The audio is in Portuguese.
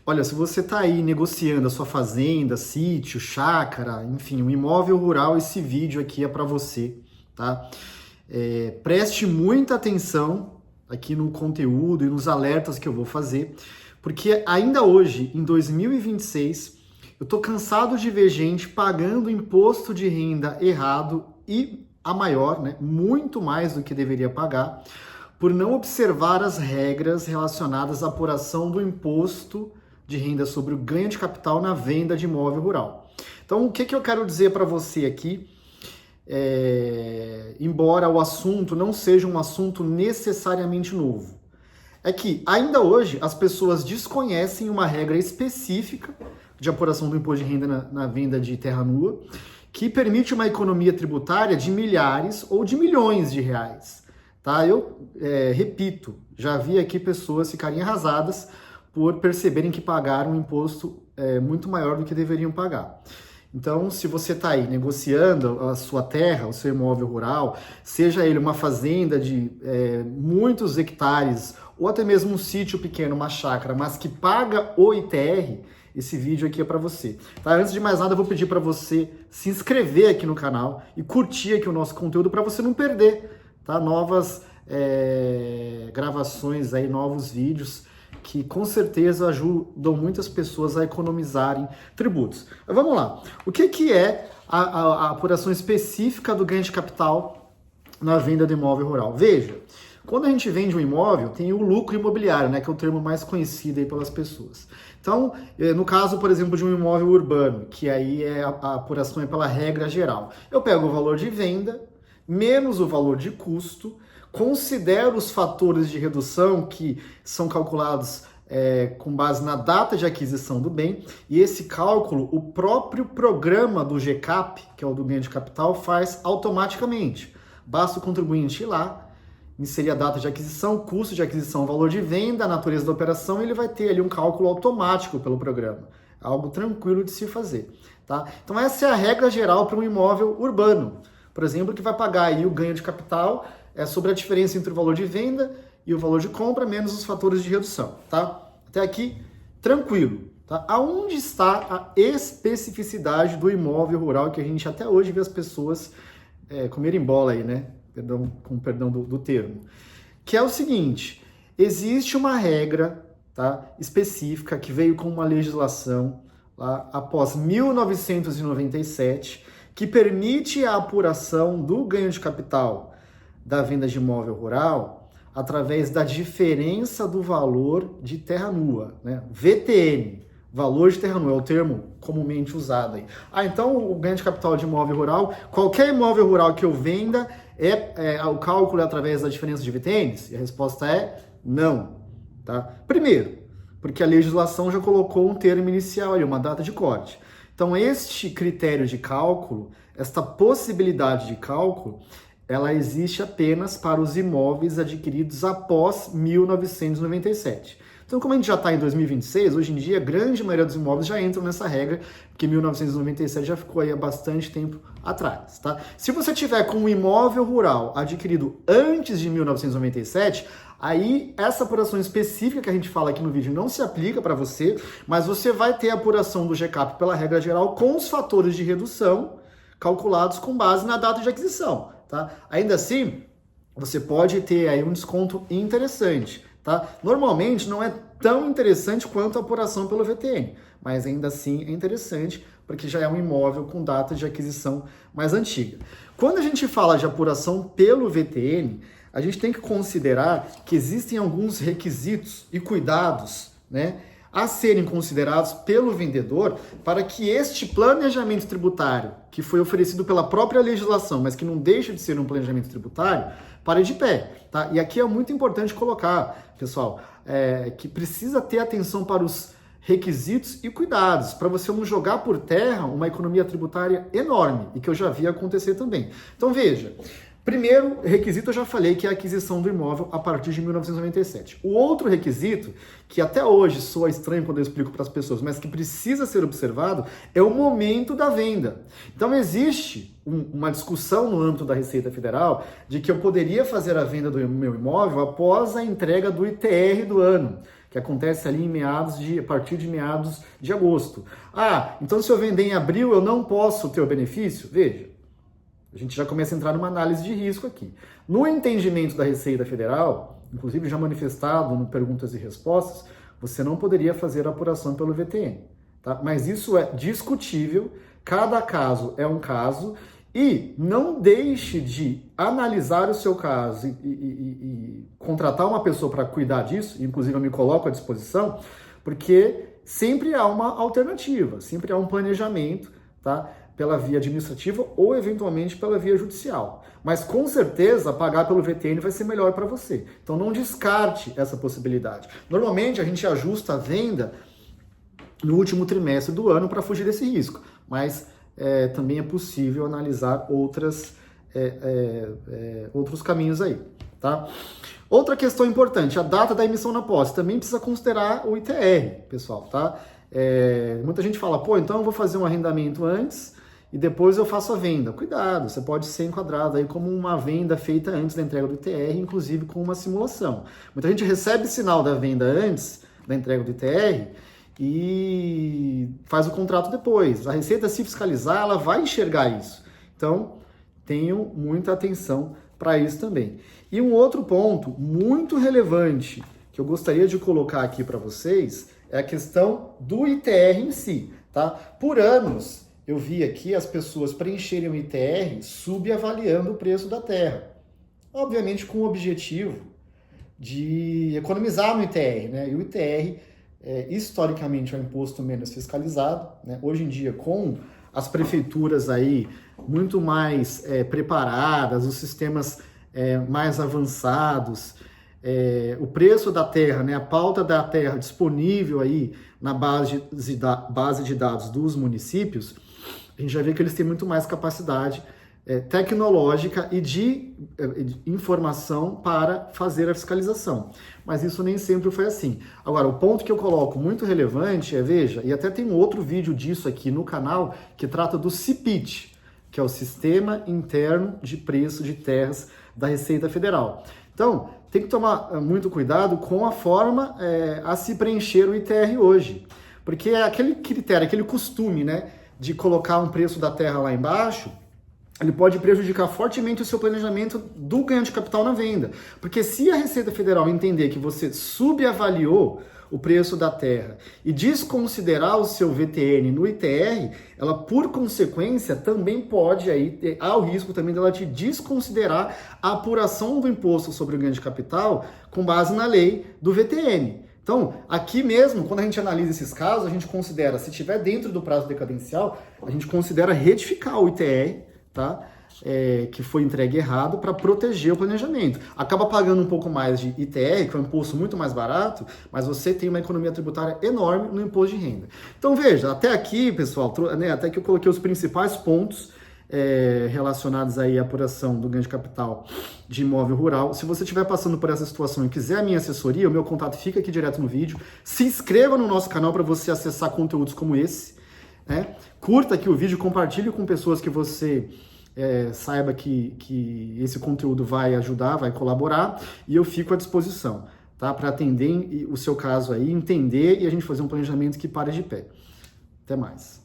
Olha, se você está aí negociando a sua fazenda, sítio, chácara, enfim, um imóvel rural, esse vídeo aqui é para você, tá? Preste muita atenção aqui no conteúdo e nos alertas que eu vou fazer, porque ainda hoje, em 2026, eu tô cansado de ver gente pagando imposto de renda errado e a maior, né, muito mais do que deveria pagar, por não observar as regras relacionadas à apuração do imposto de renda sobre o ganho de capital na venda de imóvel rural. Então, o que eu quero dizer para você aqui, embora o assunto não seja um assunto necessariamente novo, é que ainda hoje as pessoas desconhecem uma regra específica de apuração do imposto de renda na venda de terra nua, que permite uma economia tributária de milhares ou de milhões de reais. Tá? Eu repito, já vi aqui pessoas ficarem arrasadas por perceberem que pagaram um imposto muito maior do que deveriam pagar. Então, se você está aí negociando a sua terra, o seu imóvel rural, seja ele uma fazenda de muitos hectares, ou até mesmo um sítio pequeno, uma chácara, mas que paga o ITR, esse vídeo aqui é para você. Tá? Antes de mais nada, eu vou pedir para você se inscrever aqui no canal e curtir aqui o nosso conteúdo para você não perder, tá? Novas gravações aí, novos vídeos que com certeza ajudam muitas pessoas a economizarem tributos. Mas vamos lá. O que é a apuração específica do ganho de capital na venda do imóvel rural? Veja, quando a gente vende um imóvel, tem o lucro imobiliário, né, que é o termo mais conhecido aí pelas pessoas. Então, no caso, por exemplo, de um imóvel urbano, que aí a apuração é pela regra geral. Eu pego o valor de venda, menos o valor de custo, considero os fatores de redução que são calculados com base na data de aquisição do bem, e esse cálculo, o próprio programa do GCAP, que é o do ganho de capital, faz automaticamente. Basta o contribuinte ir lá, inserir a data de aquisição, custo de aquisição, valor de venda, a natureza da operação, e ele vai ter ali um cálculo automático pelo programa. Algo tranquilo de se fazer. Tá? Então essa é a regra geral para um imóvel urbano, por exemplo, que vai pagar aí o ganho de capital sobre a diferença entre o valor de venda e o valor de compra, menos os fatores de redução, tá? Até aqui, tranquilo, tá? Aonde está a especificidade do imóvel rural que a gente até hoje vê as pessoas comerem bola aí, né? Com perdão do termo. Que é o seguinte, existe uma regra, tá, específica que veio com uma legislação lá após 1997, que permite a apuração do ganho de capital da venda de imóvel rural através da diferença do valor de terra nua, né? VTN, valor de terra nua, é o termo comumente usado aí. Então o ganho de capital de imóvel rural, qualquer imóvel rural que eu venda, o cálculo é através da diferença de VTNs? E a resposta é não. Tá? Primeiro, porque a legislação já colocou um termo inicial ali, uma data de corte. Então este critério de cálculo, esta possibilidade de cálculo, ela existe apenas para os imóveis adquiridos após 1997. Então, como a gente já está em 2026, hoje em dia a grande maioria dos imóveis já entram nessa regra, porque 1997 já ficou aí há bastante tempo atrás, tá? Se você tiver com um imóvel rural adquirido antes de 1997, aí essa apuração específica que a gente fala aqui no vídeo não se aplica para você, mas você vai ter a apuração do GCAP pela regra geral com os fatores de redução calculados com base na data de aquisição. Tá? Ainda assim, você pode ter aí um desconto interessante. Tá? Normalmente não é tão interessante quanto a apuração pelo VTN, mas ainda assim é interessante porque já é um imóvel com data de aquisição mais antiga. Quando a gente fala de apuração pelo VTN, a gente tem que considerar que existem alguns requisitos e cuidados, né, a serem considerados pelo vendedor para que este planejamento tributário, que foi oferecido pela própria legislação, mas que não deixa de ser um planejamento tributário, pare de pé. Tá? E aqui é muito importante colocar, pessoal, que precisa ter atenção para os requisitos e cuidados, para você não jogar por terra uma economia tributária enorme, e que eu já vi acontecer também. Então veja, primeiro requisito eu já falei, que é a aquisição do imóvel a partir de 1997. O outro requisito, que até hoje soa estranho quando eu explico para as pessoas, mas que precisa ser observado, é o momento da venda. Então existe uma discussão no âmbito da Receita Federal de que eu poderia fazer a venda do meu imóvel após a entrega do ITR do ano, que que acontece ali a partir de meados de agosto. Ah, então se eu vender em abril eu não posso ter o benefício? Veja, a gente já começa a entrar numa análise de risco aqui. No entendimento da Receita Federal, inclusive já manifestado no Perguntas e Respostas, você não poderia fazer a apuração pelo VTN. Tá? Mas isso é discutível, cada caso é um caso, e não deixe de analisar o seu caso e contratar uma pessoa para cuidar disso, inclusive eu me coloco à disposição, porque sempre há uma alternativa, sempre há um planejamento, tá? Pela via administrativa ou eventualmente pela via judicial. Mas com certeza pagar pelo VTN vai ser melhor para você. Então não descarte essa possibilidade. Normalmente a gente ajusta a venda no último trimestre do ano para fugir desse risco, mas também é possível analisar outros caminhos aí, tá? Outra questão importante, a data da emissão na posse, também precisa considerar o ITR, pessoal, tá? Muita gente fala, pô, então eu vou fazer um arrendamento antes e depois eu faço a venda. Cuidado, você pode ser enquadrado aí como uma venda feita antes da entrega do ITR, inclusive com uma simulação. Muita gente recebe sinal da venda antes da entrega do ITR e faz o contrato depois. A Receita, se fiscalizar, ela vai enxergar isso. Então, tenham muita atenção para isso também. E um outro ponto muito relevante que eu gostaria de colocar aqui para vocês é a questão do ITR em si, tá? Por anos, eu vi aqui as pessoas preencherem o ITR subavaliando o preço da terra. Obviamente com o objetivo de economizar no ITR, né? E o ITR, historicamente, é um imposto menos fiscalizado, né? Hoje em dia, com as prefeituras aí muito mais preparadas, os sistemas mais avançados, o preço da terra, né, a pauta da terra disponível aí na base de dados dos municípios, a gente já vê que eles têm muito mais capacidade tecnológica e de informação para fazer a fiscalização. Mas isso nem sempre foi assim. Agora, o ponto que eu coloco muito relevante veja, e até tem um outro vídeo disso aqui no canal, que trata do CIPIT, que é o Sistema Interno de Preço de Terras da Receita Federal. Então, tem que tomar muito cuidado com a forma a se preencher o ITR hoje. Porque é aquele critério, aquele costume, né, de colocar um preço da terra lá embaixo, ele pode prejudicar fortemente o seu planejamento do ganho de capital na venda. Porque se a Receita Federal entender que você subavaliou o preço da terra e desconsiderar o seu VTN no ITR, ela, por consequência, também pode, há o risco também dela te desconsiderar a apuração do imposto sobre o ganho de capital com base na lei do VTN. Então, aqui mesmo, quando a gente analisa esses casos, a gente considera, se estiver dentro do prazo decadencial, a gente considera retificar o ITR, tá? Que foi entregue errado para proteger o planejamento. Acaba pagando um pouco mais de ITR, que é um imposto muito mais barato, mas você tem uma economia tributária enorme no imposto de renda. Então veja, até aqui, pessoal, né, até que eu coloquei os principais pontos relacionados aí à apuração do ganho de capital de imóvel rural. Se você estiver passando por essa situação e quiser a minha assessoria, o meu contato fica aqui direto no vídeo. Se inscreva no nosso canal para você acessar conteúdos como esse, né? Curta aqui o vídeo, compartilhe com pessoas que você saiba que esse conteúdo vai ajudar, vai colaborar, e eu fico à disposição, tá? Para atender o seu caso aí, entender e a gente fazer um planejamento que pare de pé. Até mais.